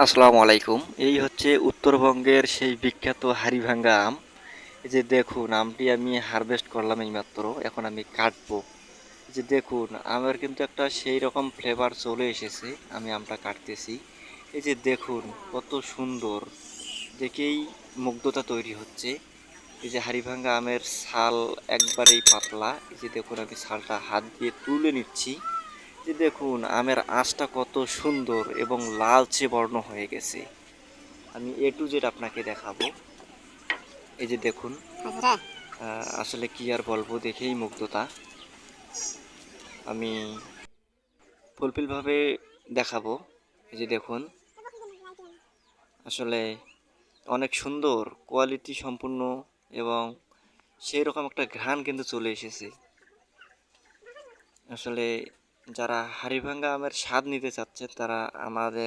আসসালামু আলাইকুম। এই হচ্ছে উত্তরবঙ্গের সেই বিখ্যাত হাড়িভাঙ্গা আম। এই যে দেখুন, আমটি আমি হারভেস্ট করলাম এইমাত্র, এখন আমি কাটবো। এই যে দেখুন, আমের কিন্তু একটা সেই রকম ফ্লেভার চলে এসেছে। আমি আমটা কাটতেছি। এই যে দেখুন, কত সুন্দর, দেখেই মুগ্ধতা তৈরি হচ্ছে। এই যে হাড়িভাঙ্গা আমের ছাল একবারেই পাতলা। এই যে দেখুন, আমি ছালটা হাত দিয়ে তুলে নিচ্ছি। যে দেখুন, আমের আঁশটা কত সুন্দর এবং লালচে বর্ণ হয়ে গেছে। আমি এ টু জেড আপনাকে দেখাবো। এই যে দেখুন, আসলে কি আর বলবো, দেখেই মুগ্ধতা। আমি ফুলফিল ভাবে দেখাবো। এই যে দেখুন, আসলে অনেক সুন্দর কোয়ালিটি সম্পূর্ণ এবং সেই রকম একটা ঘ্রাণ কিন্তু চলে এসেছে। আসলে যারা হাড়িভাঙ্গা আমের স্বাদ নিতে চাচ্ছেন তারা আমাদের